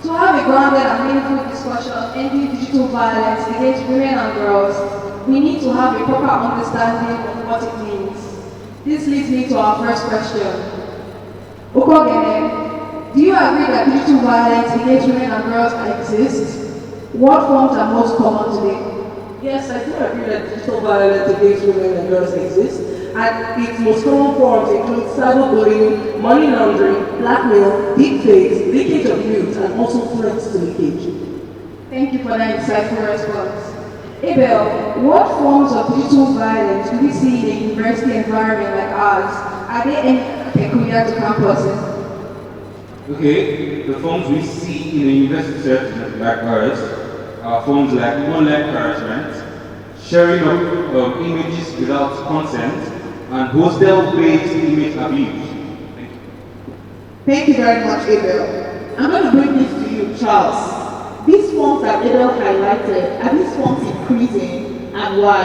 To have a grounded and meaningful discussion on ending digital violence against women and girls, we need to have a proper understanding of what it means. This leads me to our first question. Okogene, do you agree that digital violence against women and girls exists? What forms are most common today? Yes, I do agree that digital violence against women and girls exists, and its most common forms include cyberbullying, money laundering, blackmail, deepfakes, leakage of news, and also threats to leakage. Thank you for that insightful response. Abel, what forms of digital violence do we see in a university environment like ours? Are they any peculiar to campuses? Okay, the forms we see in a university setting like ours are forms like online harassment, sharing of images without consent, and hostel-based image abuse. Thank you. Thank you very much, Abel. I'm going to bring this to you, Charles. These forms that Abel highlighted, are these forms increasing and why?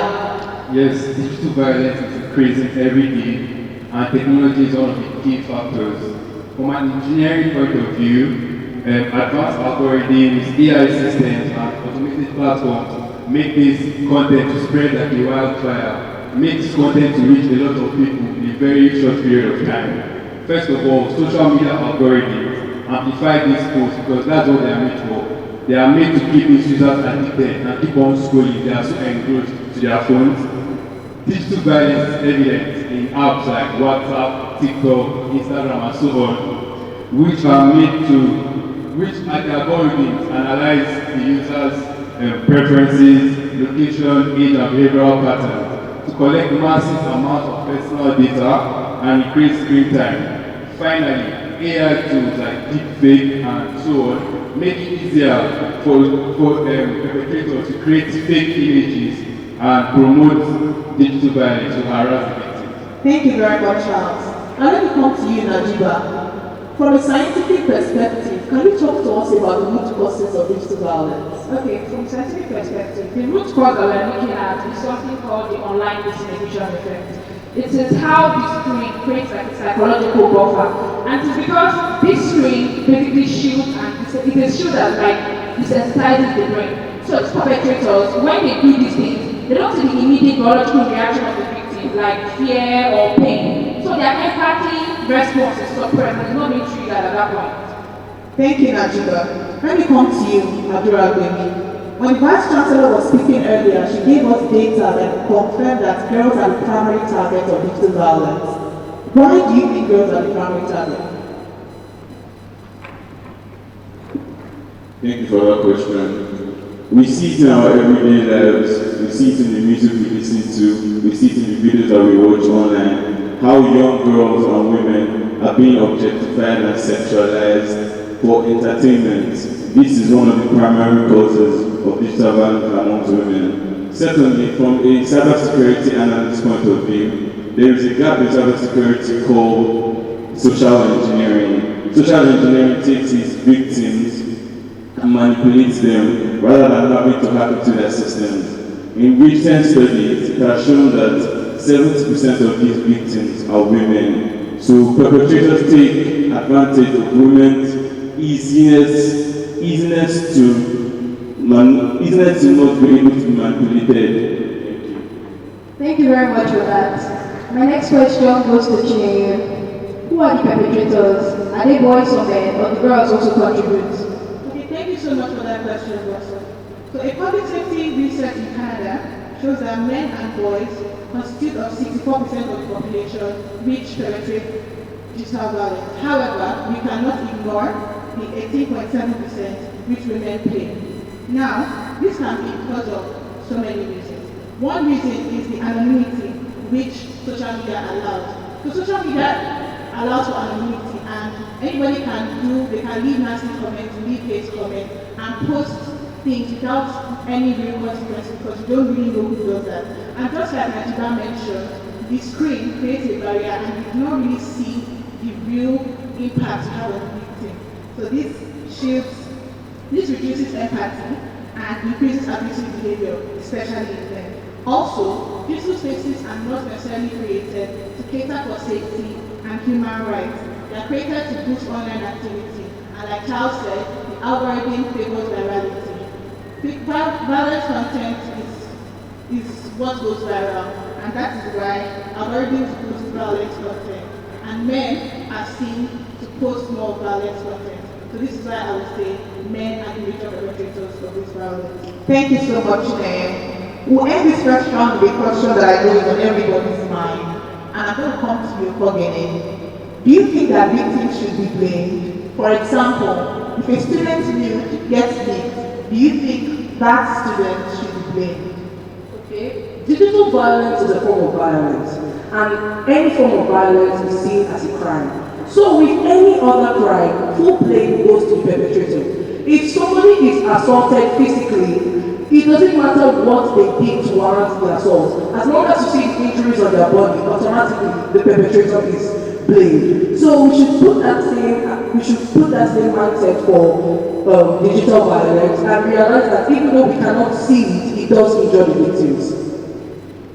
Yes, digital violence is increasing every day, and technology is one of the key factors. From an engineering point of view, advanced algorithms, AI systems, and automated platforms make this content to spread like a wildfire, make this content to reach a lot of people in a very short period of time. First of all, social media algorithms amplify these posts because that's what they are made for. They are made to keep these users addicted and keep on scrolling. They are so engrossed to their phones. Digital violence is evident in apps like WhatsApp, TikTok, Instagram, and so on, which are made to which at the algorithms analyze the user's preferences, location, age, and behavioral patterns to collect massive amounts of personal data and increase screen time. Finally, AI tools like deepfake and so on make it easier for perpetrators to create fake images and promote digital violence to harass the victims. Thank you very much, Charles. Now let me come to you, Najiba. From a scientific perspective, can you talk to us about the root causes of digital violence? Okay, from a scientific perspective, the root cause that we're looking at is something called the online disinhibition effect. It is how this screen creates like a psychological buffer. And it's because this screen basically shields and it is shield that like desensitizes the brain. So its perpetrators, when they do these things, they don't see the immediate biological reaction of the victim, like fear or pain. So their empathy response is suppressed and it's not being triggered at that point. Thank you, Najiba. Let me come to you, Adura Gbemi. When the Vice Chancellor was speaking earlier, she gave us data that confirmed that girls are the primary target of digital violence. Why do you think girls are the primary target? Thank you for that question. We see it in our everyday lives, we see it in the music we listen to, we see it in the videos that we watch online, how young girls and women are being objectified and sexualized for entertainment. This is one of the primary causes of digital violence amongst women. Secondly, from a cybersecurity analyst point of view, there is a gap in cybersecurity called social engineering. Social engineering takes its victims and manipulates them rather than having to hack into their systems. In recent studies, it has shown that 70% of these victims are women. So perpetrators take advantage of women's easiness to not be able to be manipulated. Thank you very much for that. My next question goes to Chineye. Who are the perpetrators? Are they boys or men, or the girls also contribute? Okay, thank you so much for that question, Russell. So a public safety research in Canada shows that men and boys constitute of 64% of the population which perpetrate digital violence. However, we cannot ignore the 18.7% which women play. Now, this can be because of so many reasons. One reason is the anonymity which social media allows. So social media allows for anonymity and anybody they can leave nasty comments, leave hate comments, and post things without any real consequences because you don't really know who does that. And just like Najiba mentioned, the screen creates a barrier and you do not really see the real impact you have on the victim. So this reduces empathy and increases abusive behavior, especially in men. Also, digital spaces are not necessarily created to cater for safety and human rights. They are created to boost online activity, and like Charles said, algorithm favors virality. Violent content is what goes viral, and that is why algorithms boost violent content, and men are seen to post more violent content. So this is why I would say men are the major perpetrators of this violence. Thank you so much, We'll end this question with a question that I know is on everybody's mind. And I'm going to come to you, Kogene. Do you think that victims should be blamed? For example, if a student's nude gets leaked, do you think that student should be blamed? Okay. Digital violence is a form of violence, and any form of violence is seen as a crime. So with any other crime, full blame goes to the perpetrator. If somebody is assaulted physically, it doesn't matter what they did to warrant the assault. As long as you see the injuries on their body, automatically the perpetrator is blamed. So we should put that same mindset for digital violence and realize that even though we cannot see it, it does injure the victims.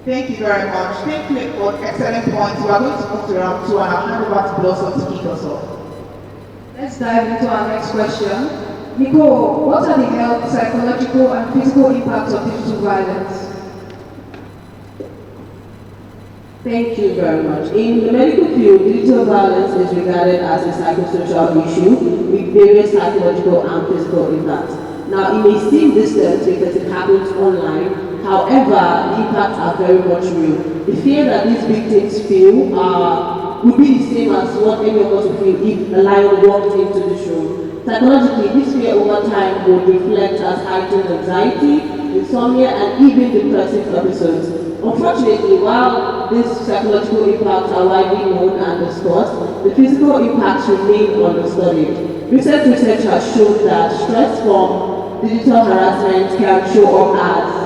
Thank you very much. Thank you for excellent points. We are going to move to round 2 and I'll hand over to Blossom to kick us off. Let's dive into our next question. Nicole, what are the health, psychological, and physical impacts of digital violence? Thank you very much. In the medical field, digital violence is regarded as a psychosocial issue with various psychological and physical impacts. Now, it may seem distant because it happens online. However, the impacts are very much real. The fear that these victims feel would be the same as what any of us would feel if a lion walked into this room. Psychologically, this fear over time would reflect as heightened anxiety, insomnia, and even depressive episodes. Unfortunately, while these psychological impacts are widely known and discussed, the physical impacts remain understudied. Recent research has shown that stress from digital harassment can show up as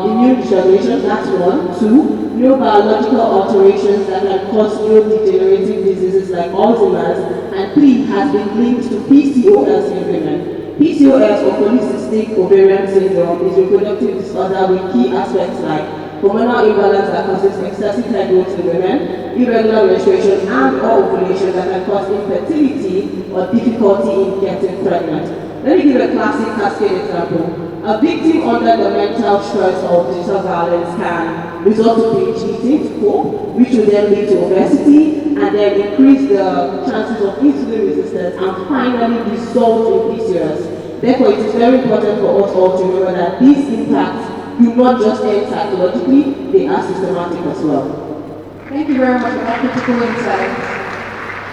immune dysregulation, that's 1. 2, neurobiological alterations that can cause neurodegenerative diseases like Alzheimer's, and 3, has been linked to PCOS in women. PCOS, or polycystic ovarian syndrome, is a reproductive disorder with key aspects like hormonal imbalance that causes excessive hair growth in women, irregular menstruation and or ovulation that can cause infertility or difficulty in getting pregnant. Let me give a classic cascade example. A victim under the mental stress of digital violence can resort to binge eating to cope, which will then lead to obesity and then increase the chances of insulin resistance and finally result in PCOS. Therefore, it is very important for us all to remember that these impacts do not just end psychologically, they are systematic as well. Thank you very much for that critical insight.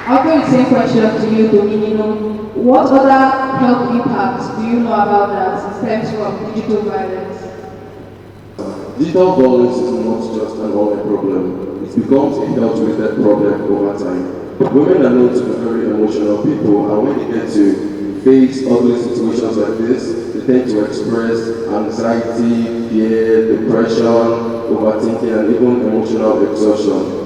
I'll go the same question to you, Dominino. What other health impacts do you know about that stems from digital violence? Digital violence is not just an online problem. It becomes a health-related problem over time. Women are known to be very emotional people, and when they get to face ugly situations like this, they tend to express anxiety, fear, depression, overthinking, and even emotional exhaustion.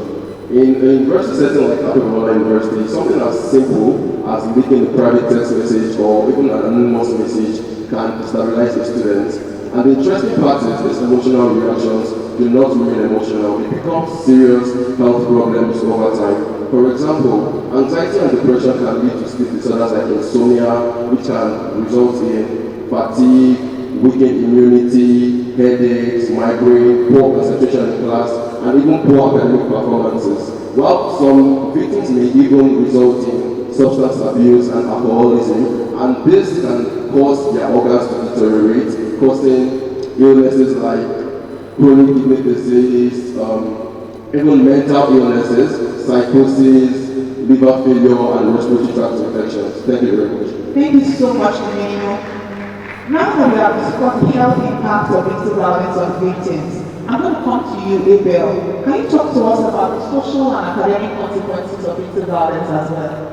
In a university setting like Apex University, something as simple as making a private text message or even an anonymous message can destabilize the students. And the interesting part is these emotional reactions do not remain emotional. They become serious health problems over time. For example, anxiety and depression can lead to sleep disorders like insomnia, which can result in fatigue, weakened immunity, headaches, migraine, poor concentration in class, and even poor academic performances. While some victims may even result in substance abuse and alcoholism, and this can cause their organs to deteriorate, causing illnesses like chronic kidney disease, even mental illnesses, psychosis, liver failure, and respiratory tract infections. Thank you very much. Thank you so much, Dominino. Now that we have discussed the health impact of digital violence on victims, I'm going to come to you, Abel. Can you talk to us about the social and academic consequences of digital violence as well?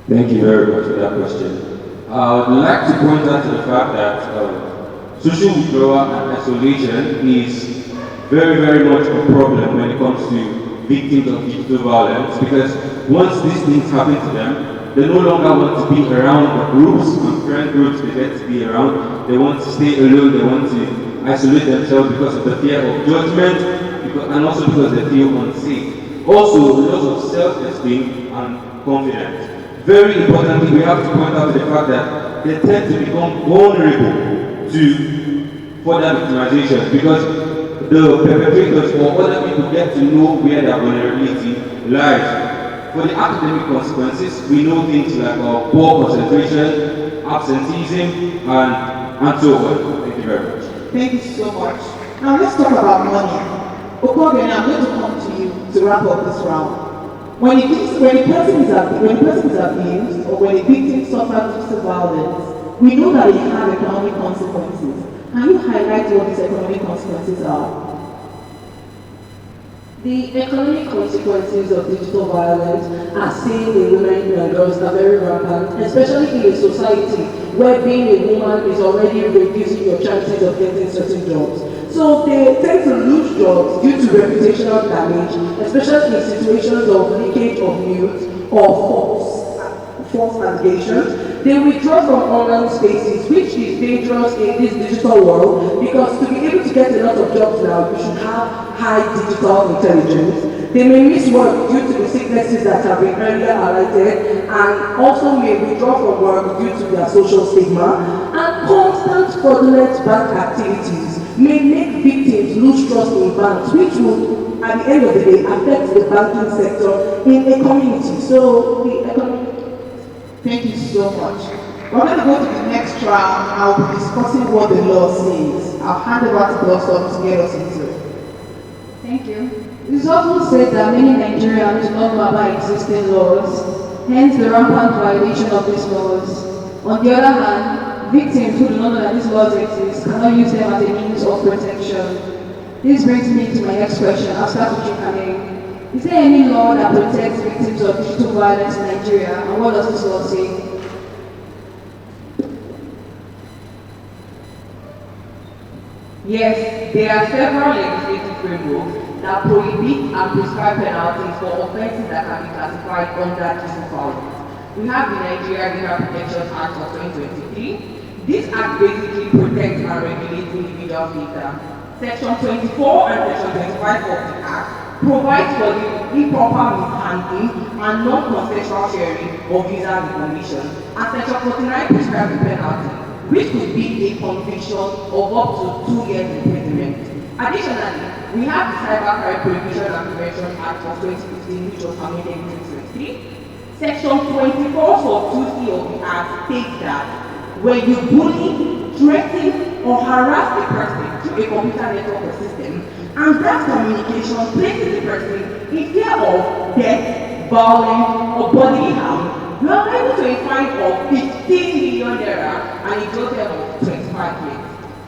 Thank you very much for that question. I would like to point out to the fact that social withdrawal and isolation is very, very much a problem when it comes to victims of digital violence, because once these things happen to them, they no longer want to be around the groups and friend groups they get to be around. They want to stay alone, they want to isolate themselves because of the fear of judgment and also because they feel unsafe. Also, loss of self-esteem and confidence. Very importantly, we have to point out the fact that they tend to become vulnerable to further victimization because the perpetrators or other people get to know where their vulnerability lies. For the academic consequences, we know things like poor concentration, absenteeism, and so on. Thank you very much. Thank you so much. Now let's talk about money. Okogene, I'm going to come to you to wrap up this round. When a person is abused or when a victim suffers physical violence, we know that it has economic consequences. Can you highlight what these economic consequences are? The economic consequences of digital violence are seen in women and girls are very rampant, especially in a society where being a woman is already reducing your chances of getting certain jobs. So they tend to lose jobs due to reputational damage, especially in situations of leakage of news or false allegations. They withdraw from online spaces, which is dangerous in this digital world because to be able to get a lot of jobs now, you should have high digital intelligence. They may miss work due to the sicknesses that have been earlier highlighted and also may withdraw from work due to their social stigma. And constant fraudulent bank activities may make victims lose trust in banks, which would, at the end of the day, affect the banking sector in a community. So the economic. Thank you so much. We're going to go to the next round. I'll be discussing what the law says. I'll hand over to Blossom to get us into it. Thank you. It is often said that many Nigerians do not know about existing laws, hence the rampant violation of these laws. On the other hand, victims who do not know that these laws exist cannot use them as a means of protection. This brings me to my next question. I'll start with Chikane. Is there any law that protects victims of digital violence in Nigeria, and what does this law say? Yes, there are several legislative frameworks that prohibit and prescribe penalties for offences that can be classified under digital violence. We have the Nigeria Data Protection Act of 2023. This act basically protects and regulates individual data. Section 24 and Section 25 of the Act provides for the improper mishandling and non-consensual sharing of user information, and Section 49 prescribes the penalty, which could be a conviction of up to 2 years imprisonment. Additionally, we have the Cybercrime Prevention and Prevention Act of 2015, which was amended in 2023. Section 24 for 2C of the Act states that when you bully, threaten, or harass a person through a computer network or system, and that communication places the person in fear of death, violence, or bodily harm, you are liable to a fine of 15 million naira and a jail term of 25 years.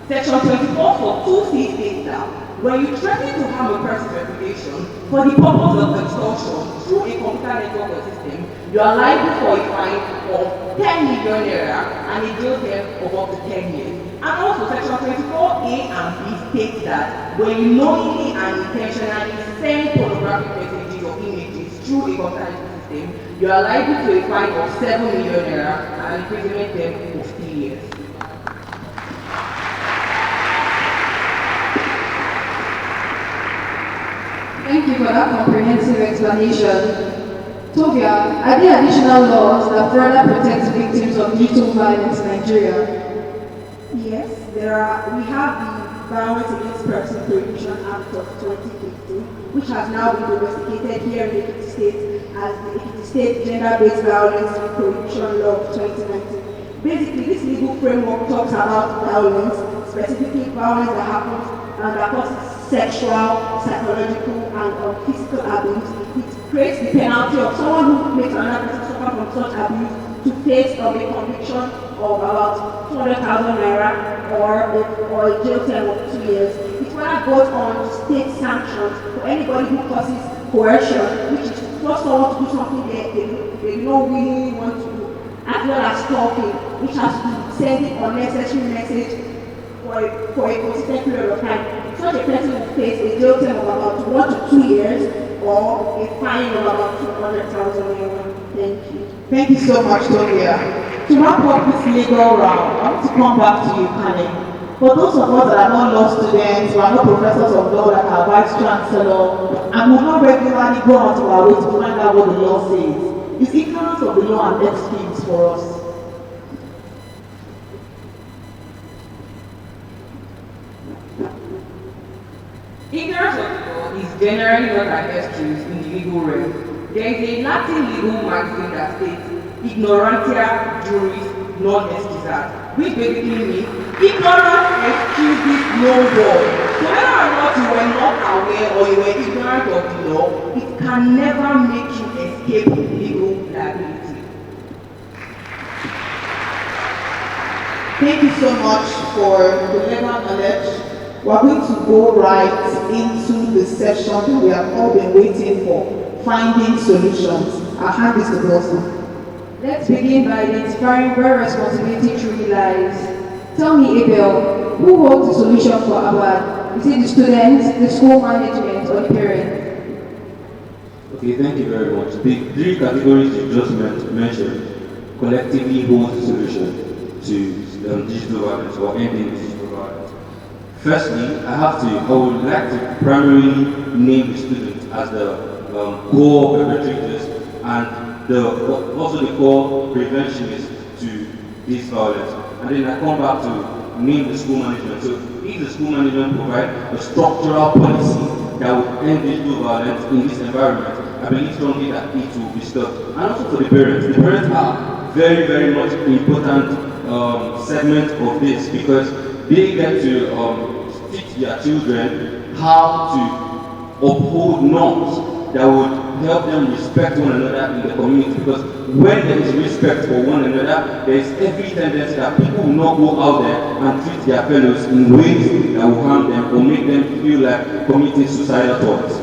Section 24 for 2C states that when you threaten to harm a person's reputation for the purpose of extortion through a computer network or system, you are liable for a fine of 10 million naira and a jail term of up to 10 years. And also Section 24A and B states that when you knowingly and intentionally send pornographic messages or images through a computer network system, you are liable to a fine of 7 million naira and imprisonment term of 3 years. Thank you for that comprehensive explanation. Tovia, are there additional laws that further protect victims of digital violence in Nigeria? Yes, we have the Violence Against Persons Prohibition Act of 2015, which has now been investigated here in the Ekiti State as the Ekiti State Gender-Based Violence Prohibition Law of 2019. Basically, this legal framework talks about violence, specifically violence that happens and that causes sexual, psychological, and physical abuse. It creates the penalty of someone who makes another person suffer from such abuse to face a conviction of about 200,000 naira or a jail term of 2 years. It further goes on state sanctions for anybody who causes coercion, which is to force someone to do something they don't really want to do, as well as stalking, which has to send an unnecessary message for a consistent period of time. Such a person will face a jail term of about 1 to 2 years or a fine of about 200,000 naira. Thank you. Thank you so much, Tovia. To wrap up this legal round, I want to come back to you, Kane. For those of us that are not law students, who are not professors of law, that are vice chancellor, and who not regularly go onto our way to find out what the law says, is ignorance of the law and death schemes for us. Ignorance of the law is generally not an excuse in the legal realm. There is a Latin legal maxim that states, ignorantia juris non excusat, which basically means ignorance excuses no law. So whether or not you were not aware or you were ignorant of the law, it can never make you escape legal liability. Thank you so much for the legal knowledge. We're going to go right into the session that we have all been waiting for, finding solutions. I'll hand this to Blossom. Let's begin by identifying where responsibility truly lies. Tell me, Abel, who holds the solution for Abad? Is it the students, the school management, or the parent? Okay, thank you very much. The three categories you just mentioned collectively hold the solution to digital violence or ending digital violence. Firstly, I would like to primarily name the students as the core perpetrators and also the core preventionists to this violence. And then I come back to name the school management. So if the school management provide a structural policy that would end digital violence in this environment, I believe strongly that it will be stopped. And also for the parents. The parents are very, very much important segment of this because they get to teach their children how to uphold norms that would help them respect one another in the community. Because when there is respect for one another, there is every tendency that people will not go out there and treat their fellows in ways that will harm them or make them feel like committing suicidal thoughts.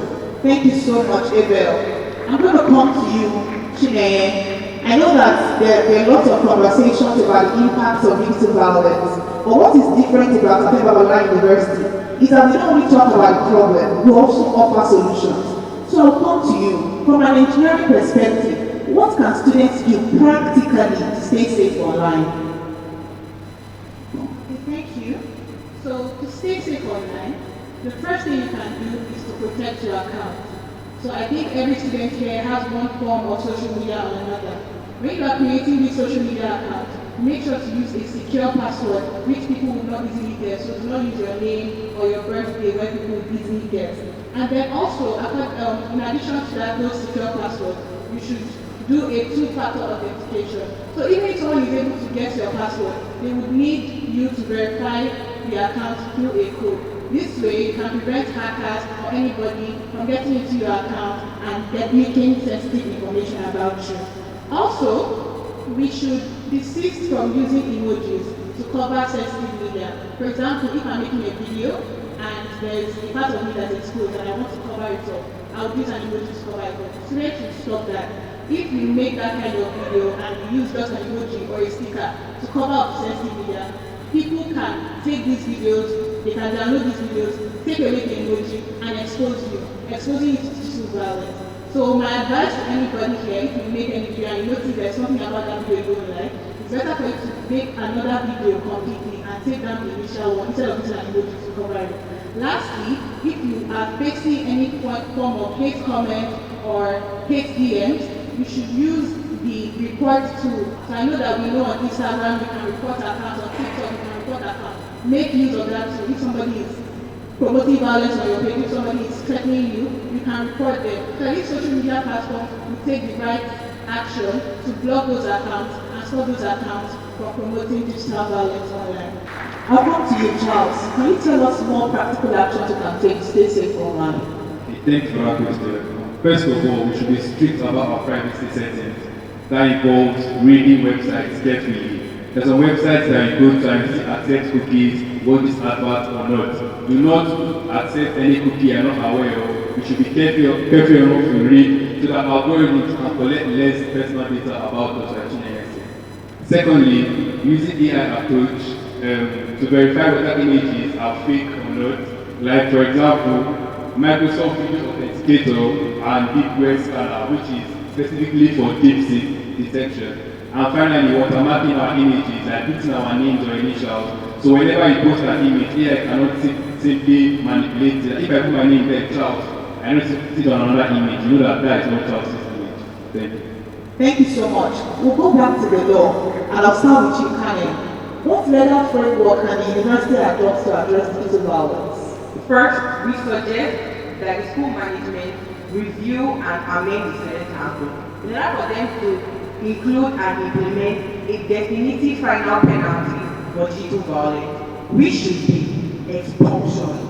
Thank you so much, Abel. I'm going to come to you, Chineye. I know that there are lots of conversations about the impacts of digital violence, but what is different about Babalola University is that we don't only talk about the problem, we also offer solutions. So I'll come to you. From an engineering perspective, what can students do practically to stay safe online? Okay, thank you. So to stay safe online, the first thing you can do is to protect your account. So I think every student here has one form of social media or another. When you are creating this social media account, make sure to use a secure password which people will not easily guess. So do not use your name or your birthday where people will easily guess. And then also, in addition to that, those secure passwords, you should do a two-factor authentication. So even if someone is able to guess your password, they would need you to verify the account through a code. This way, you can prevent hackers or anybody from getting into your account and leaking sensitive information about you. Also, we should desist from using emojis to cover sensitive media. For example, if I'm making a video and there's a part of me that's exposed and I want to cover it up, I'll use an emoji to cover it up. Students should stop that. If you make that kind of video and you use just an emoji or a sticker to cover up sensitive media, people can take these videos, they can download these videos, take away the emoji and expose you, exposing you to digital violence. So my advice to anybody here, if you make any video and you notice there's something about that video you don't like, it's better for you to make another video completely and take down the initial one instead of using an emoji to cover it. Lastly, if you are facing any form of hate comment or hate DMs, you should use the report tool. So I know that we know on Instagram you can report accounts, on TikTok you can report accounts. Make use of that tool. If somebody is promoting violence on your page, if somebody is threatening you, you can report them. So these social media platforms will take the right action to block those accounts and stop those accounts from promoting digital violence online. I'll come to you, Charles. Can you tell us more practical actions you can take to stay safe online? Thank you for that question. First of all, we should be strict about our privacy settings. That involves reading websites carefully. There's some websites that you go to and accept cookies, what is advert or not. Do not accept any cookie you're not aware of. You should be careful enough to read so that algorithms can collect less personal data about us actually. Secondly, using AI approach to verify whether images are fake or not. Like for example, Microsoft Video Authenticator and Deep Web Scanner, which is specifically for deep detection. And finally, watermarking our images, like putting our names or initials. So whenever you post an image, AI cannot simply manipulate it. If I put my name there, Charles, I know it's on another image. You know that is not Charles' image. Thank you. Thank you so much. We'll go back to the law, and I'll start with you, Kanye. What legal framework can the university adopt to address digital violence? First, we suggest that the school management review and amend the student handbook in order for them to include and implement a definitive final penalty for digital violence, which should be expulsion.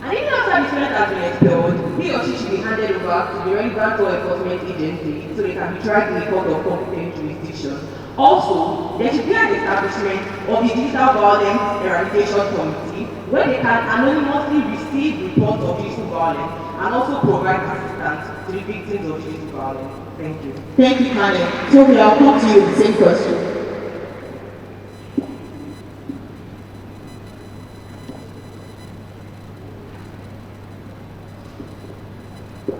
And even after the student has been expelled, he or she should be handed over to the relevant law enforcement agency so they can be tried in a court of competent jurisdiction. Also, there should be an establishment of the Digital Violence Eradication Committee where they can anonymously receive reports of digital violence and also provide assistance to the victims of digital violence. Thank you. Thank you, Kanye. Toby, I'll come to you with the same question.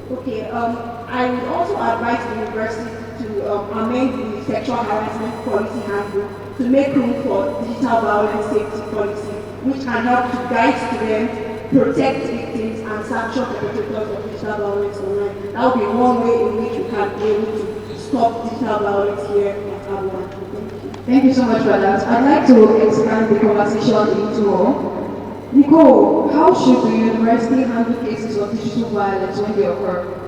Okay, I would also advise the university to amend the sexual harassment policy handbook to make room for digital violence safety policy, which can help to guide students, protect victims, and sanction perpetrators of digital violence online. That would be one way in which we can be able to stop digital violence here at Abuja. Thank you. Thank you so much for that. I'd like to expand the conversation into more. Nicole, how should the university handle cases of digital violence when they occur?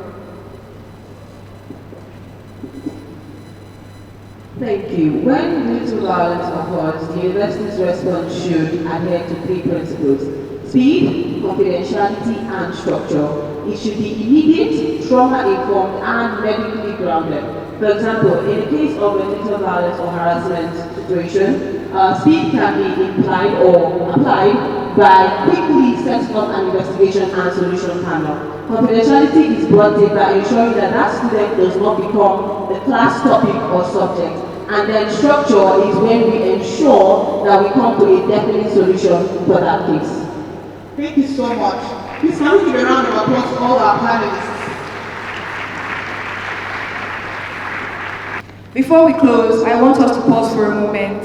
Thank you. When digital violence occurs, the university's response should adhere to three principles: speed, confidentiality, and structure. It should be immediate, trauma-informed, and medically grounded. For example, in the case of a digital violence or harassment situation, speed can be implied or applied by quickly setting up an investigation and solution panel. Confidentiality is brought in by ensuring that that student does not become the class topic or subject. And then structure is when we ensure that we come to a definite solution for that case. Thank you so much. Please can we give a round of applause to all our panelists? Before we close, I want us to pause for a moment.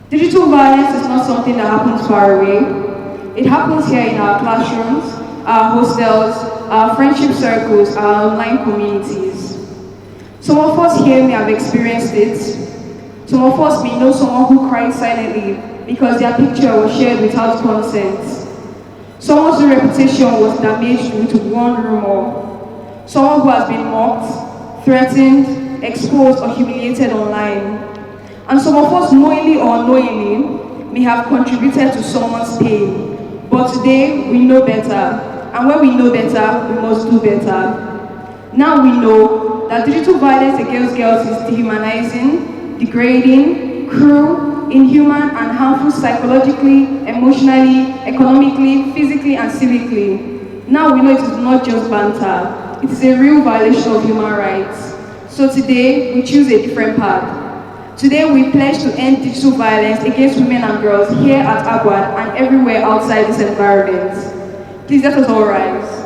Digital violence is not something that happens far away. It happens here in our classrooms, our hostels, our friendship circles, our online communities. Some of us here may have experienced it. Some of us may know someone who cried silently because their picture was shared without consent. Someone's reputation was damaged due to one rumor. Someone who has been mocked, threatened, exposed, or humiliated online. And some of us, knowingly or unknowingly, may have contributed to someone's pain. But today, we know better. And when we know better, we must do better. Now we know that digital violence against girls is dehumanizing, degrading, cruel, inhuman, and harmful psychologically, emotionally, economically, physically, and civically. Now we know it is not just banter. It is a real violation of human rights. So today, we choose a different path. Today, we pledge to end digital violence against women and girls here at Agwad and everywhere outside this environment. Please let us all rise.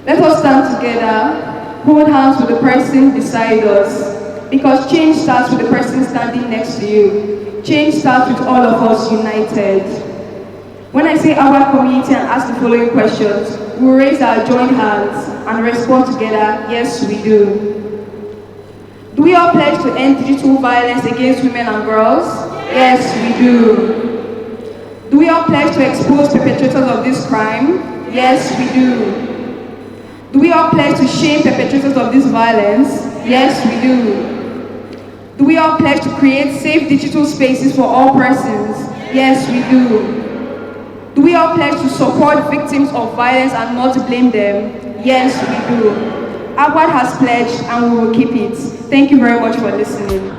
Let us stand together, hold hands with the person beside us, because change starts with the person standing next to you. Change starts with all of us united. When I say Agwad community and ask the following questions, we will raise our joint hands and respond together, yes we do. Do we all pledge to end digital violence against women and girls? Yes, we do. Do we all pledge to expose perpetrators of this crime? Yes, we do. Do we all pledge to shame perpetrators of this violence? Yes, we do. Do we all pledge to create safe digital spaces for all persons? Yes, we do. Do we all pledge to support victims of violence and not blame them? Yes, we do. Agwad has pledged and we will keep it. Thank you very much for listening.